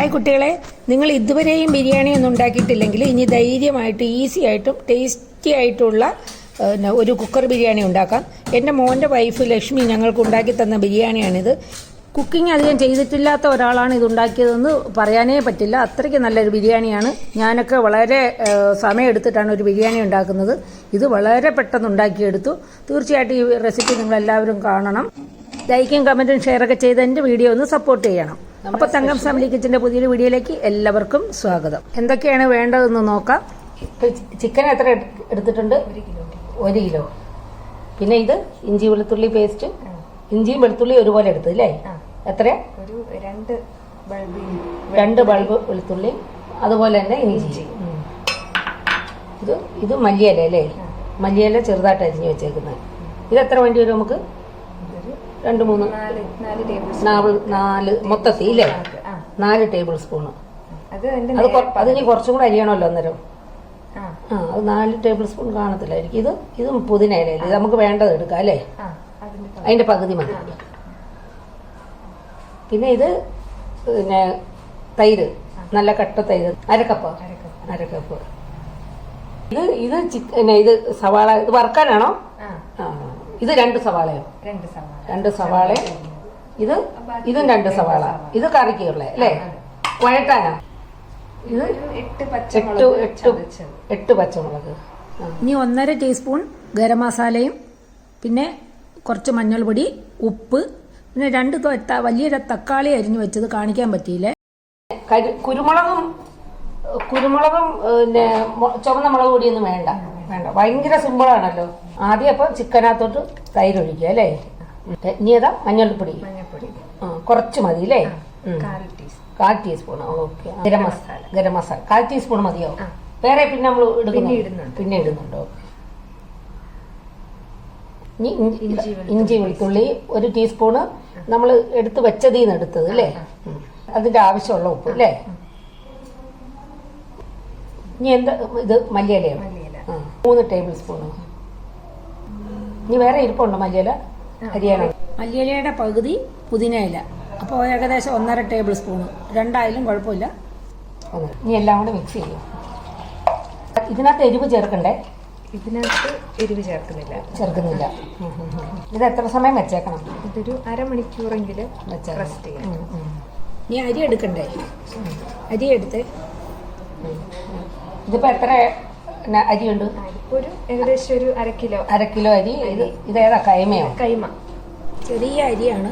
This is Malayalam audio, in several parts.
ഹായ് കുട്ടികളെ, നിങ്ങൾ ഇതുവരെയും ബിരിയാണി ഒന്നും ഉണ്ടാക്കിയിട്ടില്ലെങ്കിൽ ഇനി ധൈര്യമായിട്ട് ഈസി ആയിട്ടും ടേസ്റ്റി ആയിട്ടുള്ള ഒരു കുക്കർ ബിരിയാണി ഉണ്ടാക്കാം. എൻ്റെ മോൻ്റെ വൈഫ് ലക്ഷ്മി ഞങ്ങൾക്ക് ഉണ്ടാക്കി തന്ന ബിരിയാണിയാണിത്. കുക്കിംഗ് അധികം ചെയ്തിട്ടില്ലാത്ത ഒരാളാണ് ഇത് ഉണ്ടാക്കിയതെന്ന് പറയാനേ പറ്റില്ല. അത്രയ്ക്ക് നല്ലൊരു ബിരിയാണിയാണ്. ഞാനൊക്കെ വളരെ സമയമെടുത്തിട്ടാണ് ഒരു ബിരിയാണി ഉണ്ടാക്കുന്നത്. ഇത് വളരെ പെട്ടെന്ന് ഉണ്ടാക്കിയെടുത്തു. തീർച്ചയായിട്ടും ഈ റെസിപ്പി നിങ്ങളെല്ലാവരും കാണണം. ലൈക്കും കമൻറ്റും ഷെയറൊക്കെ ചെയ്ത് എൻ്റെ വീഡിയോ ഒന്ന് സപ്പോർട്ട് ചെയ്യണം. അപ്പോൾ തങ്കം ഫാമിലി കിച്ചൻ്റെ പുതിയൊരു വീഡിയോയിലേക്ക് എല്ലാവർക്കും സ്വാഗതം. എന്തൊക്കെയാണ് വേണ്ടതെന്ന് നോക്കാം. ചിക്കൻ എത്ര എടുത്തിട്ടുണ്ട്? 1 കിലോ. പിന്നെ ഇത് ഇഞ്ചി വെളുത്തുള്ളി പേസ്റ്റ്. ഇഞ്ചിയും വെളുത്തുള്ളി ഒരുപോലെ എടുത്തു അല്ലേ? എത്ര? 2 ബൾബ് വെളുത്തുള്ളി, അതുപോലെ തന്നെ ഇഞ്ചി. ഇത് മല്ലിയില അല്ലേ? മല്ലിയില ചെറുതായിട്ട് അരിഞ്ഞ് വെച്ചേക്കുന്നത്. ഇത് എത്ര വേണ്ടി വരും നമുക്ക്? 2, 3, 4 മൊത്തത്തിൽ ഇല്ലേ? 4 ടേബിൾ സ്പൂണ്. അത് ഇനി കുറച്ചും കൂടെ അരിയണമല്ലോ അന്നേരം. അത് 4 ടേബിൾ സ്പൂൺ കാണത്തില്ലായിരിക്കും. ഇത് പുതിന ഇലയില്ല. ഇത് നമുക്ക് വേണ്ടത് എടുക്കാം അല്ലേ? അതിന്റെ പകുതി മതി. പിന്നെ ഇത് തൈര്, നല്ല കട്ട തൈര്, അരക്കപ്പ്. ഇത് സവാള. ഇത് വറുക്കാനാണോ? ഇത് 2 സവാളയോ? 2 സവാള. ഇതും 2 സവാള. ഇത് കറിക്കുള്ള അല്ലേ? വഴട്ടാനാ? ഇത് 8 പച്ചമുളക്. ഇനി 1.5 ടീസ്പൂൺ ഗരം മസാലയും, പിന്നെ കുറച്ച് മഞ്ഞൾപ്പൊടി, ഉപ്പ്, പിന്നെ 2 വലിയ തക്കാളി അരിഞ്ഞു വെച്ചത് കാണിക്കാൻ പറ്റിയില്ലേ. കുരുമുളകും പിന്നെ ചുവന്ന മുളക് പൊടിയൊന്നും വേണ്ട. ഭയങ്കര സിമ്പിളാണല്ലോ. ആദ്യം അപ്പം ചിക്കനകത്തോട്ട് തൈര് ഒഴിക്കുക അല്ലേ? ഇനി ഏതാ? മഞ്ഞൾപ്പൊടി കുറച്ച് മതി അല്ലേ? 1/4 teaspoon. Okay. Garam masala 1/4 teaspoon മതിയോ? വേറെ പിന്നെ നമ്മൾ പിന്നെ ഇടുന്നുണ്ടോ? ഇനി ഇഞ്ചി വെളുത്തുള്ളി 1 ടീസ്പൂണ് നമ്മൾ എടുത്ത് വെച്ചതീന്ന് എടുത്തത് അല്ലേ? അതിന്റെ ആവശ്യമുള്ള ഉപ്പ് അല്ലേ? ഇനി എന്താ? ഇത് മല്ലിയിലയോ? 3 ടേബിൾ സ്പൂണ്. ഇനി വേറെ ഇരിപ്പുണ്ടോ മല്ലിയില? അരിയണം. മല്ലിയിലയുടെ പകുതി പുതിന ഇല. അപ്പോൾ ഏകദേശം 1.5 ടേബിൾ സ്പൂണ്. 2 ആയാലും കുഴപ്പമില്ല. ഇനി എല്ലാം കൂടെ മിക്സ് ചെയ്യും. ഇതിനകത്ത് എരിവ് ചേർക്കണ്ടേ? ഇതിനകത്ത് എരിവ് ചേർക്കുന്നില്ല. ഇത് എത്ര സമയം വെച്ചേക്കണം? ഇതൊരു അരമണിക്കൂറെങ്കിലും റെസ്റ്റ് ചെയ്യണം. ഇനി അരി എടുക്കണ്ടേ? അരി എടുത്ത് ഇതിപ്പോ എത്ര അരിയുണ്ട്? ഒരു ഏകദേശം ഒരു 1/2 കിലോ അരി. ഇതേതാ? കൈമയോ? കൈമ. ചെറിയ അരിയാണ്.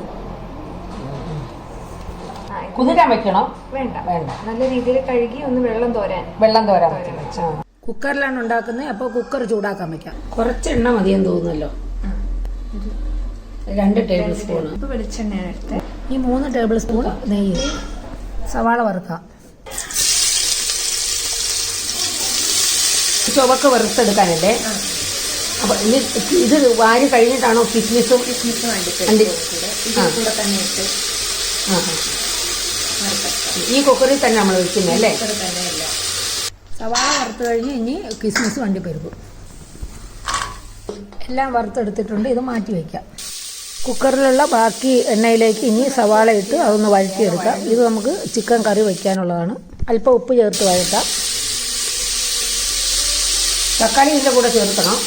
കുതിരാൻ വെക്കണോ? വേണ്ട. നല്ല രീതിയിൽ കഴുകി ഒന്ന് വെള്ളം തോരാൻ. കുക്കറിലാണ് ഉണ്ടാക്കുന്നത്. അപ്പോൾ കുക്കർ ചൂടാക്കാൻ വെക്കാം. കുറച്ച് എണ്ണ മതിയെന്ന് തോന്നുന്നല്ലോ. 2 ടേബിൾ സ്പൂൺ വെളിച്ചെണ്ണയാണ് എടുത്ത്. ഈ 3 ടേബിൾ സ്പൂൺ നെയ്യ്. സവാള വറുക്കാം. ചുവക്ക് വറുത്തെടുക്കാനല്ലേ? അപ്പൊ ഇത് വാരി കഴിഞ്ഞിട്ടാണോ കിസ്മിസും ഈ കുക്കറിൽ തന്നെ നമ്മൾ വെക്കുന്നത് അല്ലേ? സവാള വറുത്ത് കഴിഞ്ഞ് ഇനി കിസ്മിസ് വണ്ടിപ്പരിപ്പ് എല്ലാം വറുത്തെടുത്തിട്ടുണ്ട്. ഇത് മാറ്റി വയ്ക്കാം. കുക്കറിലുള്ള ബാക്കി എണ്ണയിലേക്ക് ഇനി സവാള ഇട്ട് അതൊന്ന് വഴറ്റിയെടുക്കാം. ഇത് നമുക്ക് ചിക്കൻ കറി വയ്ക്കാനുള്ളതാണ്. അല്പം ഉപ്പ് ചേർത്ത് വഴറ്റാം. തക്കാളി ഇതിൻ്റെ കൂടെ ചേർക്കണം?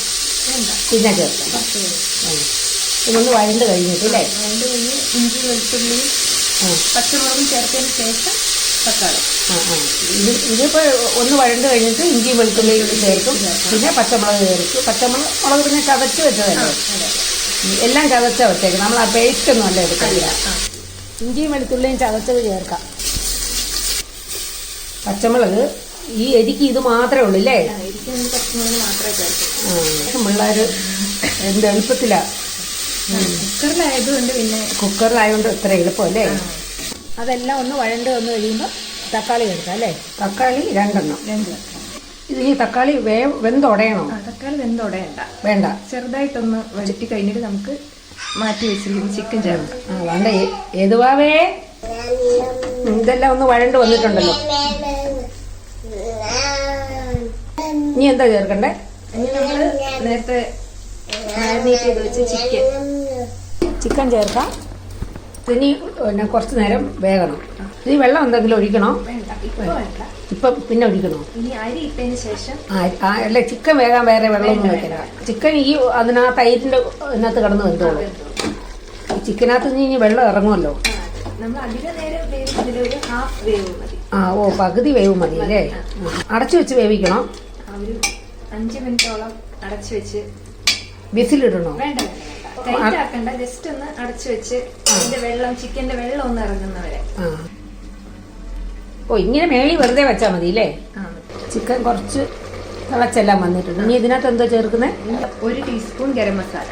പിന്നെ ചേർക്കാം. ഇതൊന്ന് വഴണ്ട് കഴിഞ്ഞിട്ടില്ലേ? ഇഞ്ചി വെളുത്തുള്ളി പച്ചമുളകും ചേർത്തതിന് ശേഷം തക്കാളി. ഇതിപ്പോ ഒന്ന് വഴണ്ട് കഴിഞ്ഞിട്ട് ഇഞ്ചി വെളുത്തുള്ളി ചേർക്കും. പിന്നെ പച്ചമുളക് ചേർക്കും. പച്ചമുളക് പിന്നെ ചതച്ച് വെച്ചതല്ലേ? എല്ലാം ചതച്ചാ വെച്ചേക്കും. നമ്മൾ ആ പേസ്റ്റ് ഒന്നും അല്ല എടുക്കില്ല. ഇഞ്ചിയും വെളുത്തുള്ളിയും ചതച്ചത് ചേർക്കാം. പച്ചമുളക് ഈ എരിക്ക് ഇത് മാത്രമേ ഉള്ളൂ അല്ലേ? പച്ചമുളക് മാത്രമേ ചേർക്കൂ. പിള്ളേര് എന്ത് എളുപ്പത്തിലാ. കുക്കറിലായതുകൊണ്ട് ഇത്ര എളുപ്പമല്ലേ? അതെല്ലാം ഒന്ന് വഴണ്ട് വന്നു കഴിയുമ്പോൾ തക്കാളി എടുക്കാം അല്ലേ? തക്കാളി 2 എണ്ണം. ഇത് ഈ തക്കാളി വെന്തുടയണോ? തക്കാളി വെന്തുടയണ്ട. വേണ്ട. ചെറുതായിട്ടൊന്ന് വഴറ്റി കഴിഞ്ഞിട്ട് നമുക്ക് മാറ്റി വെച്ചിരിക്കുന്ന ചിക്കൻ ചേർക്കാം. വേണ്ട. ഏതുവാവേ? ഇതെല്ലാം ഒന്ന് വഴണ്ട് വന്നിട്ടുണ്ടല്ലോ. ഇനി എന്താ ചേർക്കണ്ടേ? ഇനി നമ്മള് നേരത്തെ മാരിനേറ്റ് ചെയ്ത് വെച്ച ചിക്കൻ ചേർക്കാം. ഇനി പിന്നെ കുറച്ച് നേരം വേകണം. ഇനി വെള്ളം എന്തെങ്കിലും ഒഴിക്കണോ? വേണ്ട, ഇപ്പൊ വേണ്ട. ഇപ്പം പിന്നെ ഒഴിക്കണോ? ഇനി അരി ഇട്ടതിന് ശേഷം. അല്ല, ചിക്കൻ വേകാൻ വേറെ വെള്ളമൊന്നും വെക്കില്ല. ചിക്കൻ ഈ അതിനാ തൈരിന്റെ ഇതിനകത്ത് കിടന്ന് വെന്തോളൂ. ചിക്കനകത്ത് ഇനി വെള്ളം ഇറങ്ങുമല്ലോ. നമ്മൾ അധികം നേരം വേവിക്കുന്നതിൽ ഒരു ഹാഫ് വേവ് മതി. പകുതി വേവ് മതി അല്ലേ? അടച്ചു വെച്ച് വേവിക്കണം. ഒരു 5 മിനിറ്റോളം അടച്ചു വെച്ച്. വിസിലിടണോ? വേണ്ട വേണ്ട വേണ്ട, ടൈറ്റ് ആക്കണ്ട. ജസ്റ്റ് ഒന്ന് അടച്ചു വെച്ച് അതിന്റെ വെള്ളം, ചിക്കന്റെ വെള്ളം ഒന്ന് ഇറങ്ങുന്നവരെ. ഇങ്ങനെ മേളി വെറുതെ വെച്ചാൽ മതി അല്ലേ? ചിക്കൻ കുറച്ച് തിളച്ചെല്ലാം വന്നിട്ടുണ്ട്. ഇനി ഇതിനകത്ത് എന്താ ചേർക്കുന്നത്? 1 ടീസ്പൂൺ ഗരം മസാല.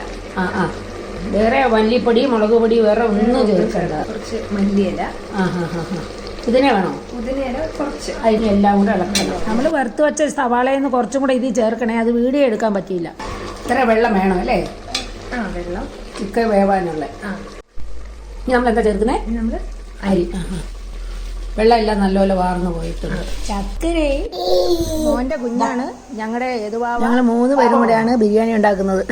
വേറെ മല്ലിപ്പൊടി, മുളക് പൊടി വേറെ ഒന്നും ചേർക്കണ്ട. കുറച്ച് മല്ലിയില. ഇതിനെ വേണോ? പുതിനയില കുറച്ച്. അതിനെല്ലാം കൂടെ ഇളക്കണം. നമ്മൾ വറുത്ത് വെച്ച സവാളയിൽ നിന്ന് കുറച്ചും കൂടെ ഇതിൽ ചേർക്കണേ. അത് വീഡിയോ എടുക്കാൻ പറ്റിയില്ല. ഇത്ര വെള്ളം വേണം അല്ലേ? വെള്ളം ചിക്കൻ വേവാനുള്ള. ഇനി നമ്മൾ എന്താ ചേർക്കുന്നേ? നമ്മൾ അരി. വെള്ളം എല്ലാം നല്ലപോലെ വാർന്നു പോയിട്ടുണ്ട്. ചക്കരേ മോന്റെ കുഞ്ഞാണ്. ഞങ്ങളുടെ ഞങ്ങൾ 3 പേരും കൂടെയാണ് ബിരിയാണി ഉണ്ടാക്കുന്നത്.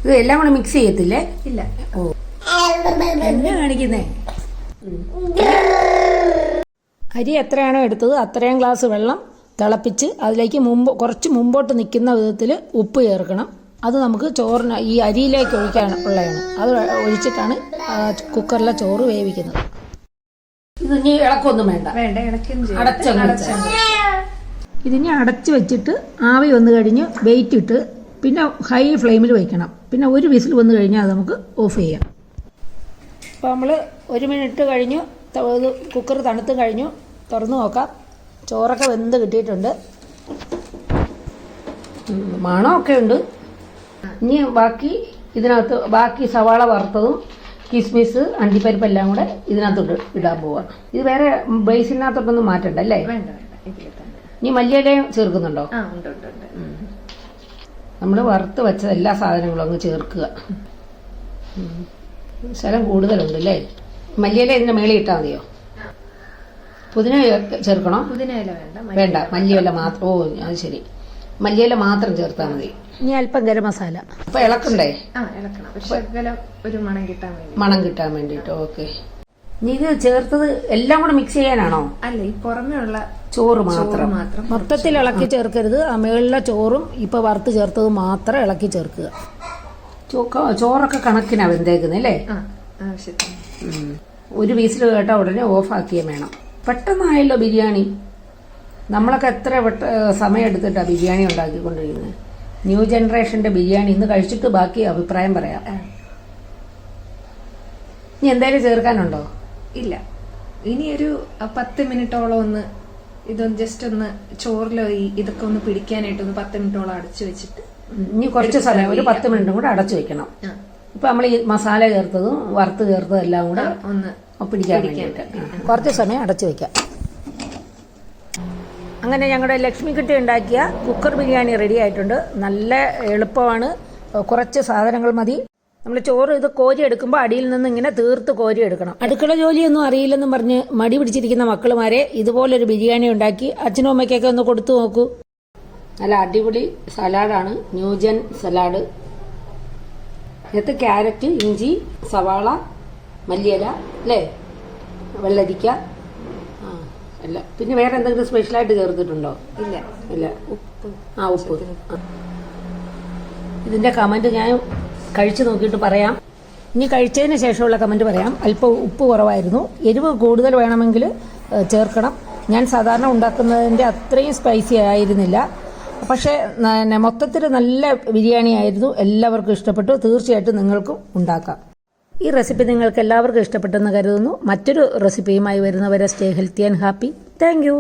ഇത് എല്ലാം കൂടെ മിക്സ് ചെയ്യത്തില്ലേ? ഇല്ല. എന്നെ കാണിക്കുന്നേ. അരി എത്രയാണോ എടുത്തത് അത്രയും ഗ്ലാസ് വെള്ളം തിളപ്പിച്ച് അതിലേക്ക് കുറച്ച് മുമ്പോട്ട് നിൽക്കുന്ന വിധത്തിൽ ഉപ്പ് ചേർക്കണം. അത് നമുക്ക് ചോറിന് ഈ അരിയിലേക്ക് ഒഴിക്കാനുള്ളതാണ്. അത് ഒഴിച്ചിട്ടാണ് കുക്കറിലെ ചോറ് വേവിക്കുന്നത്. ഇത് ഇനി ഇളക്കൊന്നും വേണ്ട. ഇതിനി അടച്ചു വെച്ചിട്ട് ആവി വന്നു കഴിഞ്ഞ് വെയിറ്റ് ഇട്ട് പിന്നെ ഹൈ ഫ്ലെയിമിൽ വയ്ക്കണം. പിന്നെ ഒരു വിസിൽ വന്നു കഴിഞ്ഞാൽ അത് നമുക്ക് ഓഫ് ചെയ്യാം. അപ്പോൾ നമ്മൾ 1 മിനിറ്റ് കഴിഞ്ഞു. കുക്കർ തണുത്ത് കഴിഞ്ഞു. തുറന്നു നോക്കാം. ചോറൊക്കെ വെന്ത് കിട്ടിയിട്ടുണ്ട്. മണമൊക്കെ ഉണ്ട്. ഇനി ബാക്കി സവാള വറുത്തതും കിസ്മിസ്, അണ്ടിപ്പരിപ്പ് എല്ലാം കൂടെ ഇതിനകത്തോട്ട് ഇടാൻ പോവാം. ഇത് വേറെ ബേസിനകത്തോട്ടൊന്നും മാറ്റണ്ട അല്ലേ? ഇനി മല്ലിയിലയും ചേർക്കുന്നുണ്ടോ? നമ്മൾ വറുത്ത് വെച്ച എല്ലാ സാധനങ്ങളും അങ്ങ് ചേർക്കുക. ശലം കൂടുതലുണ്ട് അല്ലേ? മല്ലിയില ഇതിന്റെ മേളിൽ ഇട്ടാൽ മതിയോ? പുതിന ചേർക്കണോ? പുതിനയില വേണ്ട, മല്ലിയില മാത്രം. അത് ശരി, മല്ലിയില മാത്രം ചേർത്താൽ മതി. ഇനി അല്പം ഗരം മസാല. അപ്പൊ ഇളക്കണ്ടേ? ഒരു മണം കിട്ടാൻ വേണ്ടിട്ട്. ഓക്കെ. ഇനി ഇത് ചേർത്തത് എല്ലാം കൂടെ മിക്സ് ചെയ്യാനാണോ? അല്ല, ഈ പുറമേ ഉള്ള ചോറ് മാത്രം. മൊത്തത്തിൽ ഇളക്കി ചേർക്കരുത്. ആ മേളിലെ ചോറും ഇപ്പൊ വറുത്ത് ചേർത്തത് മാത്രം ഇളക്കി ചേർക്കുക. ചോറൊക്കെ കണക്കിനാ വെന്തേക്കുന്നത് അല്ലേ? ഒരു വീസിൽ കേട്ടാ ഉടനെ ഓഫ് ആക്കിയേ വേണം. പെട്ടെന്നായല്ലോ ബിരിയാണി. നമ്മളൊക്കെ എത്ര സമയം എടുത്തിട്ടാ ബിരിയാണി ഉണ്ടാക്കിക്കൊണ്ടിരിക്കുന്നത്. ന്യൂ ജനറേഷന്റെ ബിരിയാണി ഇന്ന് കഴിച്ചിട്ട് ബാക്കി അഭിപ്രായം പറയാം. ഇനി എന്തായാലും ചേർക്കാനുണ്ടോ? ഇല്ല. ഇനി ഒരു 10 മിനിറ്റോളം ഒന്ന് ഇതൊന്ന് ജസ്റ്റ് ഒന്ന് ചോറിലോ ഇതൊക്കെ ഒന്ന് പിടിക്കാനായിട്ടൊന്ന് 10 മിനിറ്റോളം അടച്ചു വെച്ചിട്ട് ഇനി കുറച്ച് സമയം ഒരു 10 മിനിറ്റും കൂടെ അടച്ചു വെക്കണം. ഇപ്പൊ നമ്മൾ ഈ മസാല ചേർത്തതും വറുത്ത് ചേർത്തതും എല്ലാം കൂടെ ഒന്ന് പിടിക്കാൻ വേണ്ടിയിട്ട് കുറച്ച് സമയം അടച്ചു വെക്കാം. അങ്ങനെ ഞങ്ങളുടെ ലക്ഷ്മിക്കുട്ടി ഉണ്ടാക്കിയ കുക്കർ ബിരിയാണി റെഡി ആയിട്ടുണ്ട്. നല്ല എളുപ്പമാണ്. കുറച്ച് സാധനങ്ങൾ മതി. നമ്മൾ ചോറ് ഇത് കോരി എടുക്കുമ്പോൾ അടിയിൽ നിന്ന് ഇങ്ങനെ തീർത്ത് കോരി എടുക്കണം. അടുക്കള ജോലിയൊന്നും അറിയില്ലെന്നും പറഞ്ഞ് മടി പിടിച്ചിരിക്കുന്ന മക്കളുമാരെ ഇതുപോലൊരു ബിരിയാണി ഉണ്ടാക്കി അച്ഛനും അമ്മയ്ക്കൊക്കെ ഒന്ന് കൊടുത്തു നോക്കൂ. നല്ല അടിപൊളി സലാഡാണ്. New gen salad. ഇതിനകത്ത് ക്യാരറ്റ്, ഇഞ്ചി, സവാള, മല്ലിയില അല്ലേ, വെള്ളരിക്ക, അല്ല പിന്നെ വേറെ എന്തെങ്കിലും സ്പെഷ്യലായിട്ട് ചേർത്തിട്ടുണ്ടോ? ഇല്ല. ഉപ്പ്. ഇതിന്റെ കമന്റ് ഞാൻ കഴിച്ചു നോക്കിയിട്ട് പറയാം. ഇനി കഴിച്ചതിന് ശേഷമുള്ള കമന്റ് പറയാം. അല്പം ഉപ്പ് കുറവായിരുന്നു. എരിവ് കൂടുതൽ വേണമെങ്കിൽ ചേർക്കണം. ഞാൻ സാധാരണ ഉണ്ടാക്കുന്നതിന്റെ അത്രയും സ്പൈസി ആയിരുന്നില്ല. പക്ഷേ മൊത്തത്തിൽ നല്ല ബിരിയാണി ആയിരുന്നു. എല്ലാവർക്കും ഇഷ്ടപ്പെട്ടു. തീർച്ചയായിട്ടും നിങ്ങൾക്കും ഉണ്ടാക്കാം. ഈ റെസിപ്പി നിങ്ങൾക്ക് എല്ലാവർക്കും ഇഷ്ടപ്പെട്ടെന്ന് കരുതുന്നു. മറ്റൊരു റെസിപ്പിയുമായി വരുന്നവരെ stay healthy and happy. Thank you.